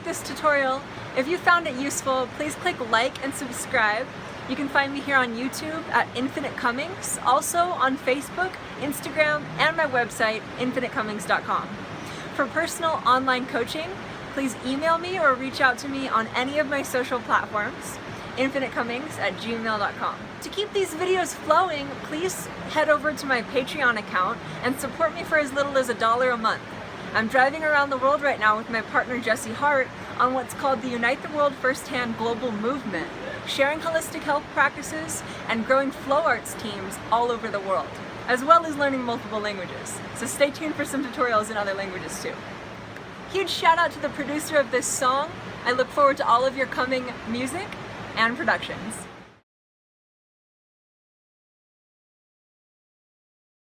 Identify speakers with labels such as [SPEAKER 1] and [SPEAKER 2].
[SPEAKER 1] this tutorial. If you found it useful, please click like and subscribe. You can find me here on YouTube at Infinite Cummings, also on Facebook, Instagram, and my website, infinitecummings.com. For personal online coaching, please email me or reach out to me on any of my social platforms, infinitecummings@gmail.com. To keep these videos flowing, please head over to my Patreon account and support me for as little as $1 a month. I'm driving around the world right now with my partner Jesse Hart on what's called the Unite the World Firsthand Global Movement, sharing holistic health practices and growing flow arts teams all over the world, as well as learning multiple languages. So stay tuned for some tutorials in other languages too. Huge shout out to the producer of this song. I look forward to all of your coming music and productions.